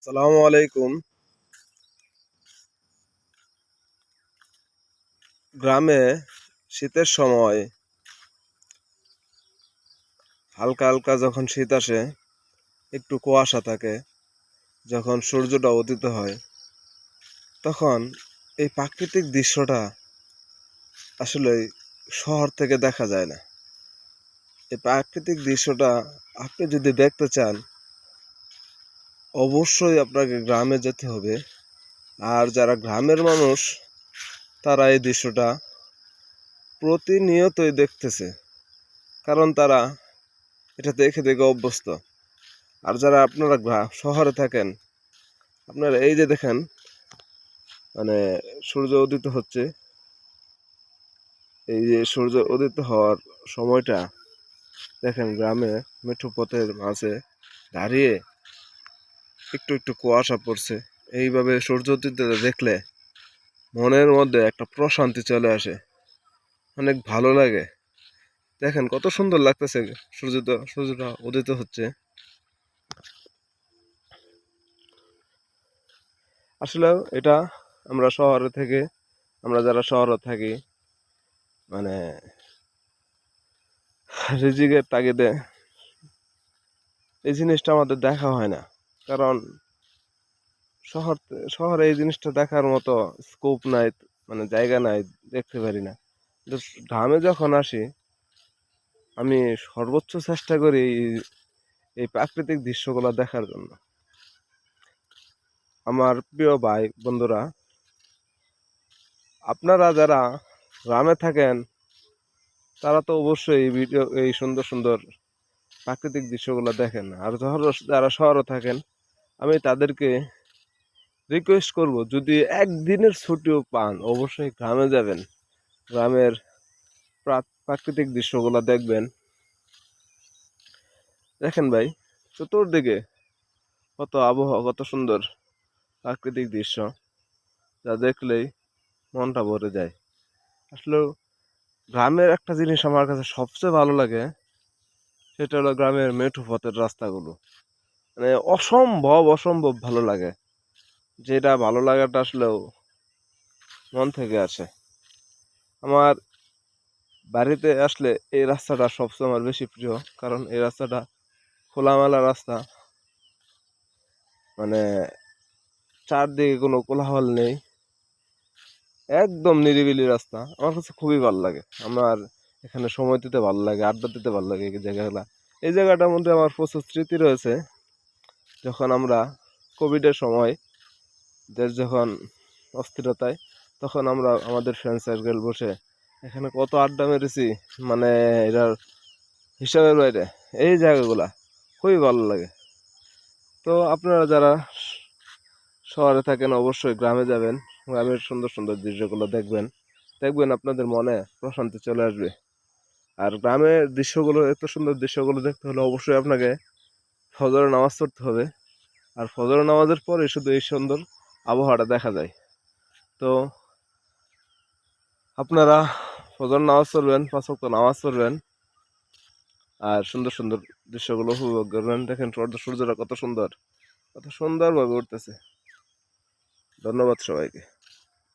আসসালামু আলাইকুম। গ্রামে শীতের সময় হালকা হালকা যখন শীত আসে, একটু কুয়াশা থাকে, যখন সূর্যটা উদিত হয়, তখন এই প্রাকৃতিক দৃশ্যটা আসলে শহর থেকে দেখা যায় না। এই প্রাকৃতিক দৃশ্যটা আপনি যদি দেখতে চান, অবশ্যই আপনাকে গ্রামে যেতে হবে। আর যারা গ্রামের মানুষ, তারা এই দৃশ্যটা প্রতিনিয়তই দেখতেছে, কারণ তারা এটা দেখে দেখে অভ্যস্ত। আর যারা আপনারা শহরে থাকেন, আপনারা এই যে দেখেন, মানে সূর্য উদিত হচ্ছে, এই যে সূর্য উদিত হওয়ার সময়টা দেখেন, গ্রামে মেঠো পথের মাঝে দাঁড়িয়ে একটু একটু কুয়াশা পড়ছে। এইভাবে সূর্য উদিত দেখলে মনের মধ্যে একটা প্রশান্তি চলে আসে, অনেক ভালো লাগে। দেখেন কত সুন্দর লাগতেছে, সূর্যটা উদিত হচ্ছে। আসলে এটা আমরা শহরে থেকে, আমরা যারা শহরে থাকি, মানে রিজিকের তাগিদে এই জিনিসটা আমাদের দেখা হয় না। কারণ শহরে এই জিনিসটা দেখার মতো স্কোপ নাই, মানে জায়গা নাই, দেখতে পারি না। কিন্তু গ্রামে যখন আসি, আমি সর্বোচ্চ চেষ্টা করি এই প্রাকৃতিক দৃশ্যগুলো দেখার জন্য। আমার প্রিয় ভাই বন্ধুরা, আপনারা যারা গ্রামে থাকেন, তারা তো অবশ্যই এই সুন্দর সুন্দর প্রাকৃতিক দৃশ্যগুলো দেখেন। আর যারা শহরে থাকেন, আমি তাদেরকে রিকোয়েস্ট করব, যদি একদিনের ছুটিও পান, অবশ্যই গ্রামে যাবেন। গ্রামের প্রাকৃতিক দৃশ্যগুলো দেখবেন। দেখেন ভাই, চতুর্দিকে কত আবহাওয়া, কত সুন্দর প্রাকৃতিক দৃশ্য, যা দেখলেই মনটা ভরে যায়। আসলে গ্রামের একটা জিনিস আমার কাছে সবচেয়ে ভালো লাগে, সেটা হলো গ্রামের মেঠো পথের রাস্তাগুলো। মানে অসম্ভব অসম্ভব ভালো লাগে। যেটা ভালো লাগাটা আসলেও মন থেকে আসে। আমার বাড়িতে আসলে এই রাস্তাটা সবচেয়ে আমার বেশি প্রিয়, কারণ এই রাস্তাটা খোলামেলা রাস্তা, মানে চারদিকে কোনো কোলাহল নেই, একদম নিরিবিলি রাস্তা। আমার কাছে খুবই ভালো লাগে। আমার এখানে সময় দিতে ভালো লাগে, আড্ডা দিতে ভালো লাগে এই জায়গাগুলা। এই জায়গাটার মধ্যে আমার প্রচুর স্মৃতি রয়েছে। যখন আমরা কোভিডের সময়, দেশ যখন অস্থিরতায়, তখন আমরা আমাদের ফ্রেন্ড সার্কেল বসে এখানে কত আড্ডা মেরেছি, মানে এটার হিসাবের বাইরে। এই জায়গাগুলা খুবই ভালো লাগে। তো আপনারা যারা শহরে থাকেন, অবশ্যই গ্রামে যাবেন। গ্রামের সুন্দর সুন্দর দৃশ্যগুলো দেখবেন, দেখবেন আপনাদের মনে প্রশান্তি চলে আসবে। আর গ্রামের দৃশ্যগুলো, এত সুন্দর দৃশ্যগুলো দেখতে হলে অবশ্যই আপনাকে ফজরের নামাজ পড়তে হবে। আর ফজরের নামাজের পরে শুধু এই সুন্দর আবহাওয়াটা দেখা যায়। তো আপনারা ফজর নামাজ পড়বেন, 5 ওয়াক্ত নামাজ পড়বেন, আর সুন্দর সুন্দর দৃশ্যগুলো উপভোগ করবেন। দেখেন সূর্যটা কত সুন্দর, কত সুন্দরভাবে উঠতেছে। ধন্যবাদ সবাইকে।